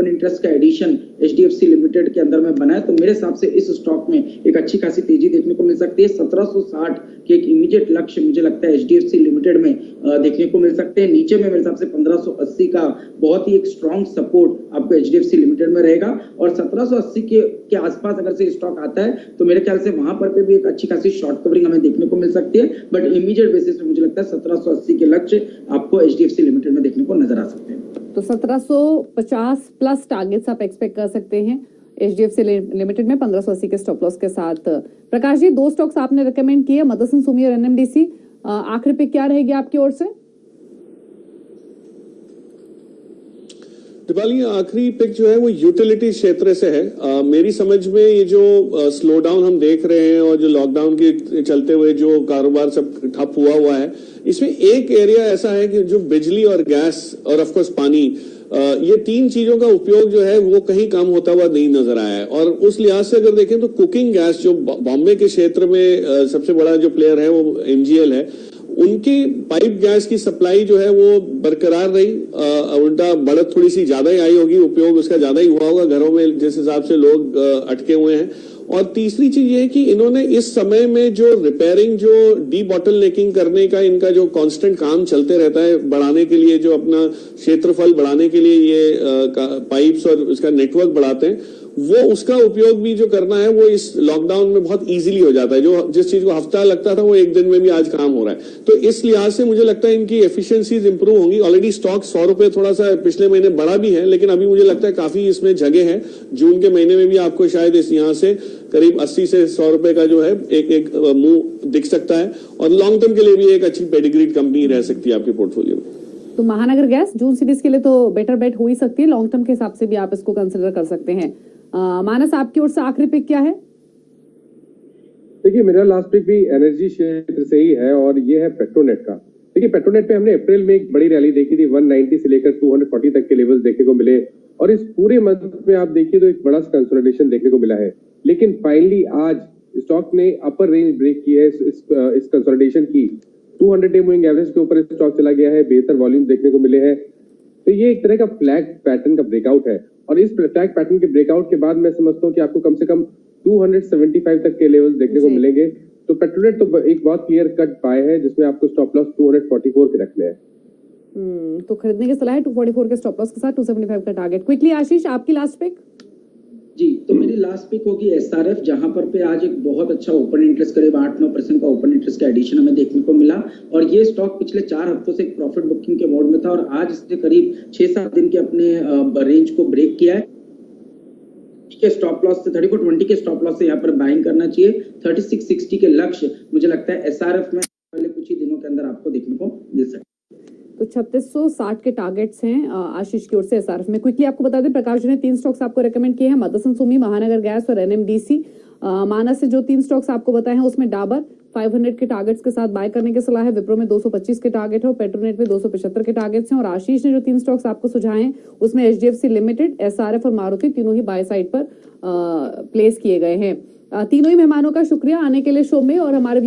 Interest का addition HDFC limited के अंदर में बना है, तो मेरे हिसाब से इस स्टॉक में एक अच्छी खासी तेजी देखने को मिल सकती है। 1760 के एक इमीडिएट लक्ष्य मुझे लगता है एचडीएफसी लिमिटेड में देखने को मिल सकते हैं। नीचे में मेरे हिसाब से 1580 का बहुत ही एक स्ट्रॉन्ग सपोर्ट आपको एचडीएफसी लिमिटेड में रहेगा, और 1780 के आसपास अगर से स्टॉक आता है तो मेरे ख्याल से वहां पर भी एक अच्छी खासी शॉर्ट कवरिंग हमें देखने को मिल सकती है। बट इमीडिएट बेसिस पे मुझे लगता है 1780 के लक्ष्य आपको एचडीएफसी लिमिटेड में देखने को नजर आ सकते हैं। तो 1750 प्लस टारगेट्स आप एक्सपेक्ट कर सकते हैं एचडीएफसी लिमिटेड में 1580 के स्टॉप लॉस के साथ। प्रकाश जी, दो स्टॉक्स आपने रिकमेंड किए, मदरसन सुमी और एनएमडीसी, आखिरी पिक क्या रहेगी आपकी ओर से? दीपाली, आखिरी पिक जो है वो यूटिलिटी क्षेत्र से है। मेरी समझ में ये जो स्लो डाउन हम देख रहे हैं और जो लॉकडाउन के चलते हुए जो कारोबार सब ठप हुआ है, इसमें एक एरिया ऐसा है कि जो बिजली और गैस और ऑफ कोर्स पानी, ये तीन चीजों का उपयोग जो है वो कहीं कम होता हुआ नहीं नजर आया है। और उस लिहाज से अगर देखें तो कुकिंग गैस जो बॉम्बे के क्षेत्र में सबसे बड़ा जो प्लेयर है वो एमजीएल है, उनकी पाइप गैस की सप्लाई जो है वो बरकरार रही। उल्टा बढ़त थोड़ी सी ज्यादा ही आई होगी, उपयोग उसका ज्यादा ही हुआ होगा घरों में जिस हिसाब से लोग अटके हुए हैं। और तीसरी चीज ये है कि इन्होंने इस समय में जो रिपेयरिंग, जो डी बॉटलनेकिंग करने का इनका जो कांस्टेंट काम चलते रहता है, बढ़ाने के लिए जो अपना क्षेत्रफल बढ़ाने के लिए ये पाइप्स और इसका नेटवर्क बढ़ाते हैं, वो उसका उपयोग भी जो करना है वो इस लॉकडाउन में बहुत इजीली हो जाता है। जो जिस चीज को हफ्ता लगता था वो एक दिन में भी आज काम हो रहा है। तो इस लिहाज से मुझे लगता है इनकी एफिशिएंसीज इंप्रूव होंगी। ऑलरेडी स्टॉक 100 रुपए थोड़ा सा पिछले महीने बढ़ा भी है, लेकिन अभी मुझे लगता है काफी इसमें जगह है। जून के महीने में भी आपको शायद इस यहाँ से करीब 80 से 100 रुपए का जो है एक मुंह दिख सकता है, और लॉन्ग टर्म के लिए भी एक अच्छी पेडिग्रीड कंपनी रह सकती है आपके पोर्टफोलियो में। तो महानगर गैस जून सीरीज के लिए तो बेटर बेट हो ही सकती है, लॉन्ग टर्म के हिसाब से भी आप इसको कंसिडर कर सकते हैं। मानस, आपकी ओर से आखिरी पिक क्या है? देखिए, मेरा लास्ट पिक भी एनर्जी क्षेत्र से ही है और ये है पेट्रोनेट का। देखिए, पेट्रोनेट पे हमने अप्रैल में एक बड़ी रैली देखी थी, 190 से लेकर 240 तक के लेवल्स देखने को मिले, और इस पूरे मंथ में आप देखिए तो एक बड़ा कंसोलिडेशन देखने को मिला है। लेकिन फाइनली आज स्टॉक ने अपर रेंज ब्रेक की है इस कंसोलिडेशन की। 200 डे मूविंग एवरेज के ऊपर स्टॉक चला गया है, बेहतर वॉल्यूम देखने को मिले हैं। तो ये एक तरह का फ्लैग पैटर्न का ब्रेकआउट है, और इस फ्लैग पैटर्न के ब्रेकआउट के बाद मैं समझता हूँ कि आपको कम से कम 275 तक के लेवल्स देखने को मिलेंगे। तो पेट्रोनेट तो एक बहुत क्लियर कट बाय है, जिसमें आपको स्टॉप लॉस 244 के रखने हैं। तो खरीदने की सलाह है 244 के स्टॉप लॉस के साथ 275 का टारगेट। क्विकली आशीष, आपकी लास्ट पिक? जी, तो मेरी लास्ट पिक होगी एसआरएफ, जहां पर पे आज एक बहुत अच्छा ओपन इंटरेस्ट करीब 8-9% का ओपन इंटरेस्ट का एडिशन हमें देखने को मिला, और ये स्टॉक पिछले 4 हफ्तों से एक प्रॉफिट बुकिंग के मोड में था, और आज इसने करीब 6-7 दिन के अपने रेंज को ब्रेक किया है। के स्टॉप लॉस से 3420 के स्टॉप लॉस से यहाँ पर बाइंग करना चाहिए। 3660 के लक्ष्य मुझे लगता है एसआरएफ में पहले कुछ ही दिनों के अंदर आपको देखने को मिल सकता है। तो 3660 के टारगेट्स हैं आशीष की ओर से एसआरएफ में। क्विकली आपको बता दें, प्रकाश जी ने 3 स्टॉक्स आपको रेकमेंड किए हैं, मदरसन सुमी, महानगर गैस और एनएमडीसी। मानस से जो 3 स्टॉक्स आपको बताए हैं उसमें डाबर 500 के टारगेट्स के साथ बाय करने की सलाह है, विप्रो में 225 के टारगेट है और पेट्रोनेट में 275 के टारगेट्स हैं। और आशीष ने जो 3 स्टॉक्स आपको सुझाए हैं उसमें एचडीएफसी लिमिटेड, एसआरएफ और मारुति तीनों ही बाय साइड पर प्लेस किए गए हैं। तीनों ही मेहमानों का शुक्रिया आने के लिए शो में, और हमारे